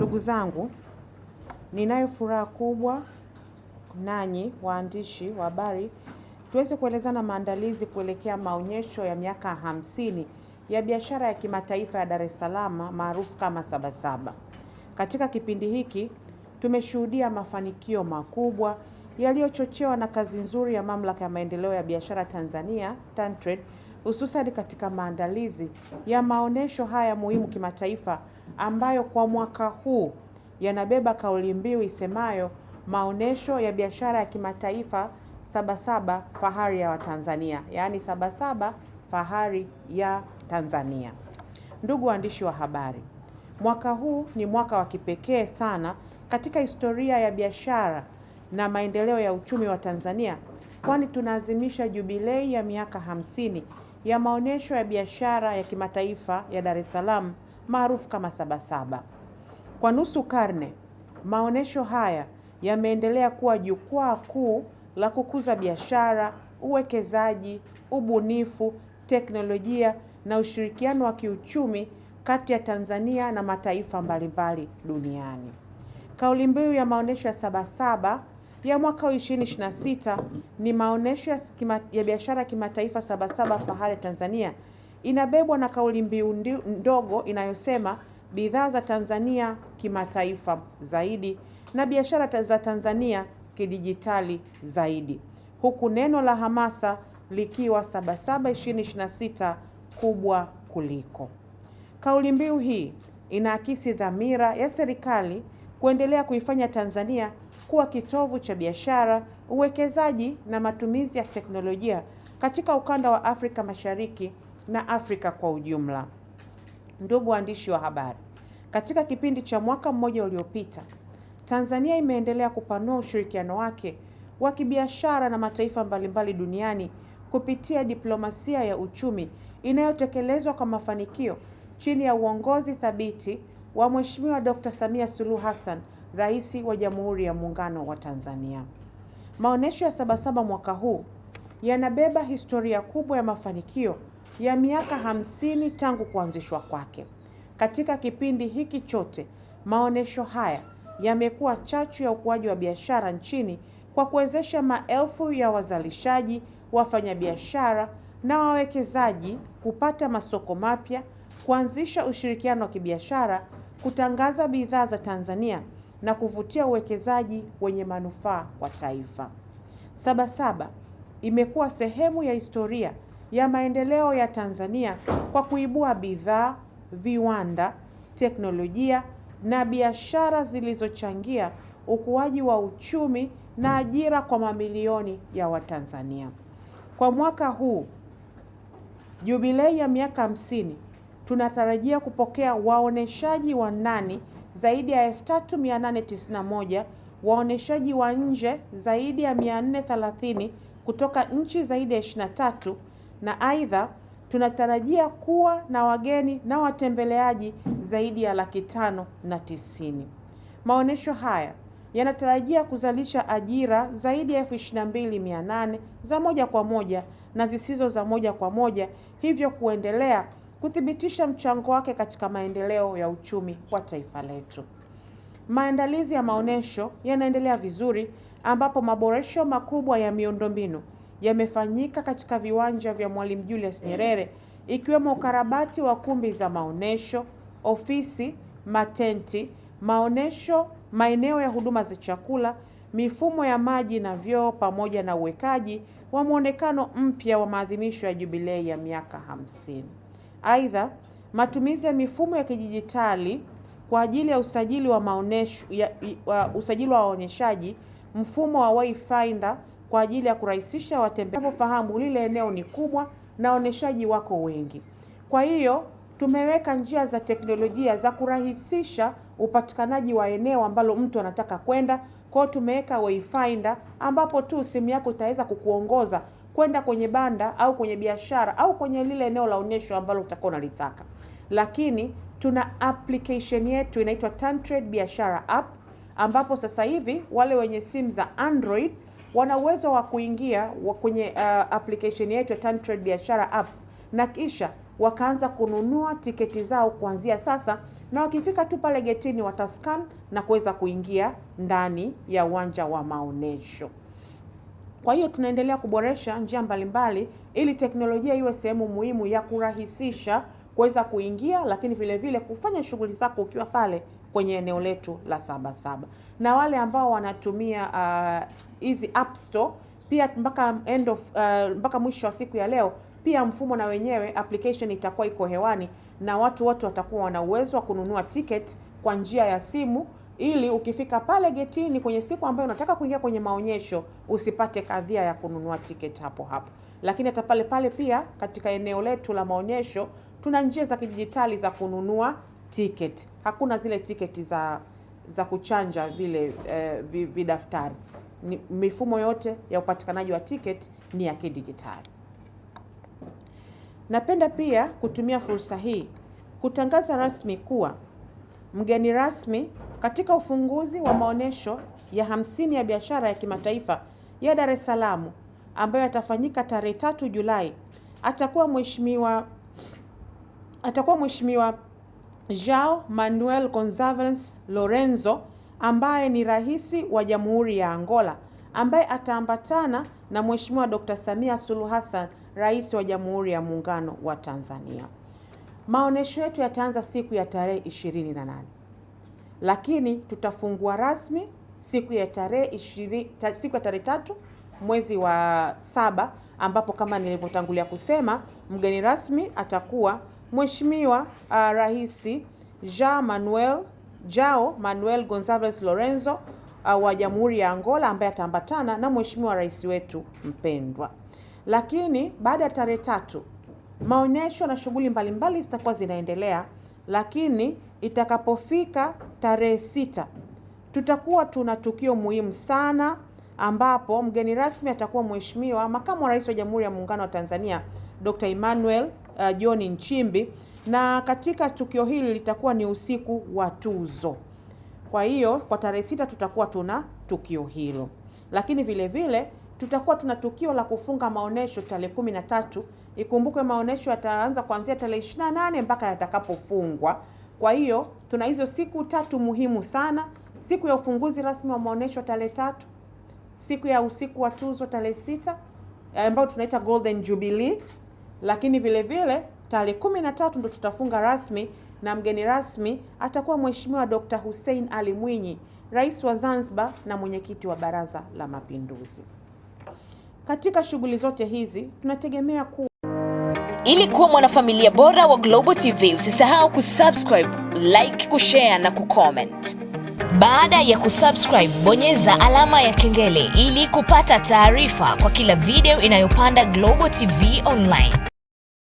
Ndugu zangu, ninayo furaha kubwa nanyi waandishi wa habari tuweze kuelezana maandalizi kuelekea maonyesho ya miaka 50 ya biashara ya kimataifa ya Dar es Salaam maarufu kama Sabasaba. Katika kipindi hiki tumeshuhudia mafanikio makubwa yaliyochochewa na kazi nzuri ya Mamlaka ya Maendeleo ya Biashara Tanzania TanTrade, hususan katika maandalizi ya maonyesho haya muhimu kimataifa ambayo kwa mwaka huu yanabeba kauli mbiu isemayo maonyesho ya biashara ya kimataifa Sabasaba fahari ya Watanzania, yaani Sabasaba fahari ya Tanzania. Ndugu waandishi wa habari, mwaka huu ni mwaka wa kipekee sana katika historia ya biashara na maendeleo ya uchumi wa Tanzania, kwani tunaadhimisha jubilei ya miaka 50 ya maonyesho ya biashara ya kimataifa ya Dar es Salaam maarufu kama Sabasaba. Kwa nusu karne, maonyesho haya yameendelea kuwa jukwaa kuu la kukuza biashara, uwekezaji, ubunifu, teknolojia na ushirikiano wa kiuchumi kati ya Tanzania na mataifa mbalimbali duniani. Kauli mbiu ya maonyesho ya Sabasaba ya mwaka 2026 ni maonyesho ya biashara kimataifa Sabasaba fahari ya Tanzania, inabebwa na kauli mbiu ndogo inayosema bidhaa za Tanzania kimataifa zaidi na biashara za Tanzania kidijitali zaidi, huku neno la hamasa likiwa Sabasaba 2026 kubwa kuliko. Kauli mbiu hii inaakisi dhamira ya serikali kuendelea kuifanya Tanzania kuwa kitovu cha biashara, uwekezaji na matumizi ya teknolojia katika ukanda wa Afrika Mashariki na Afrika kwa ujumla. Ndugu waandishi wa habari, katika kipindi cha mwaka mmoja uliopita, Tanzania imeendelea kupanua ushirikiano wake wa kibiashara na mataifa mbalimbali duniani kupitia diplomasia ya uchumi inayotekelezwa kwa mafanikio chini ya uongozi thabiti wa Mheshimiwa Dr. Samia Suluhu Hassan, Rais wa Jamhuri ya Muungano wa Tanzania. Maonyesho ya Sabasaba mwaka huu yanabeba historia kubwa ya mafanikio ya miaka 50 tangu kuanzishwa kwake. Katika kipindi hiki chote, maonyesho haya yamekuwa chachu ya ukuaji wa biashara nchini kwa kuwezesha maelfu ya wazalishaji, wafanyabiashara na wawekezaji kupata masoko mapya, kuanzisha ushirikiano wa kibiashara, kutangaza bidhaa za Tanzania na kuvutia uwekezaji wenye manufaa kwa taifa. Sabasaba imekuwa sehemu ya historia ya maendeleo ya Tanzania kwa kuibua bidhaa, viwanda, teknolojia na biashara zilizochangia ukuaji wa uchumi na ajira kwa mamilioni ya Watanzania. Kwa mwaka huu, jubilei ya miaka 50, tunatarajia kupokea waoneshaji wa ndani zaidi ya 3891, waoneshaji wa nje zaidi ya 430 kutoka nchi zaidi ya 23, na aidha tunatarajia kuwa na wageni na watembeleaji zaidi ya 590,000. Maonesho haya yanatarajia kuzalisha ajira zaidi ya 22,800 za moja kwa moja na zisizo za moja kwa moja, hivyo kuendelea kuthibitisha mchango wake katika maendeleo ya uchumi wa taifa letu. Maandalizi ya maonesho yanaendelea vizuri, ambapo maboresho makubwa ya miundombinu yamefanyika katika viwanja vya Mwalimu Julius Nyerere, ikiwemo ukarabati wa kumbi za maonesho, ofisi, matenti, maonesho, maeneo ya huduma za chakula, mifumo ya maji na vyoo, pamoja na uwekaji wa muonekano mpya wa maadhimisho ya jubilei ya miaka 50. Aidha, matumizi ya mifumo ya kidijitali kwa ajili ya usajili wa maonesho usajili wa waonyeshaji, mfumo wa Wayfinder kwa ajili ya kurahisisha watembeaji. Fahamu lile eneo ni kubwa na waonyeshaji wako wengi. Kwa hiyo tumeweka njia za teknolojia za kurahisisha upatikanaji wa eneo ambalo mtu anataka kwenda. Kwa hiyo tumeweka Wayfinder ambapo tu simu yako itaweza kukuongoza kwenda kwenye banda au kwenye biashara au kwenye lile eneo la onyesho ambalo utakuwa unalitaka. Lakini tuna application yetu inaitwa TanTrade Biashara App, ambapo sasa hivi wale wenye simu za Android wana uwezo wa kuingia kwenye application yetu ya TanTrade Biashara App na kisha wakaanza kununua tiketi zao kuanzia sasa, na wakifika tu pale getini watascan na kuweza kuingia ndani ya uwanja wa maonesho. Kwa hiyo tunaendelea kuboresha njia mbalimbali ili teknolojia iwe sehemu muhimu ya kurahisisha kuweza kuingia, lakini vile vile kufanya shughuli zako ukiwa pale kwenye eneo letu la Sabasaba. Na wale ambao wanatumia hizi App Store pia mpaka mwisho wa siku ya leo, pia mfumo na wenyewe application itakuwa iko hewani, na watu wote watakuwa wana uwezo wa kununua ticket kwa njia ya simu, ili ukifika pale getini kwenye siku ambayo unataka kuingia kwenye maonyesho usipate kadhia ya kununua ticket hapo hapo. Lakini hata pale pia katika eneo letu la maonyesho tuna njia za kidijitali za kununua ticket. Hakuna zile tiketi za kuchanja vile vidaftari. Mifumo yote ya upatikanaji wa ticket ni ya kidijitali. Napenda pia kutumia fursa hii kutangaza rasmi kuwa mgeni rasmi katika ufunguzi wa maonesho ya 50 ya biashara ya kimataifa ya Dar es Salaam ambayo yatafanyika tarehe 3 Julai atakuwa Mheshimiwa Joao Manuel Gonçalves Lorenzo, ambaye ni rais wa Jamhuri ya Angola, ambaye ataambatana na Mheshimiwa Dr. Samia Suluhu Hassan, rais wa Jamhuri ya Muungano wa Tanzania. Maonesho yetu yataanza siku ya tarehe 28. Lakini tutafungua rasmi siku ya tarehe 3 mwezi wa 7, ambapo kama nilivyotangulia kusema mgeni rasmi atakuwa Mheshimiwa Rais Joao Manuel Gonçalves Lorenzo wa Jamhuri ya Angola, ambaye ataambatana na Mheshimiwa rais wetu mpendwa. Lakini baada ya tarehe 3 maonyesho na shughuli mbalimbali zitakuwa zinaendelea, lakini itakapofika tarehe 6 tutakuwa tuna tukio muhimu sana, ambapo mgeni rasmi atakuwa Mheshimiwa Makamu wa Rais wa Jamhuri ya Muungano wa Tanzania Dr. Emmanuel John Nchimbi, na katika tukio hili litakuwa ni usiku wa tuzo. Kwa hiyo kwa tarehe 6 tutakuwa tuna tukio hilo, lakini vile vile tutakuwa tuna tukio la kufunga maonesho tarehe 13. Ikumbuke maonesho yataanza kuanzia tarehe 28 mpaka yatakapofungwa. Kwa hiyo tuna hizo siku 3 muhimu sana: siku ya ufunguzi rasmi wa maonesho tarehe 3, siku ya usiku wa tuzo tarehe 6 ambayo tunaita Golden Jubilee, lakini vile vile tarehe 13 ndo tutafunga rasmi, na mgeni rasmi atakuwa Mheshimiwa Dr. Hussein Ali Mwinyi, rais wa Zanzibar na mwenyekiti wa Baraza la Mapinduzi. Katika shughuli zote hizi tunategemea Ili kuwa mwanafamilia bora wa Global TV, usisahau kusubscribe, like, kushare na kucomment. Baada ya kusubscribe, bonyeza alama ya kengele ili kupata taarifa kwa kila video inayopanda Global TV Online.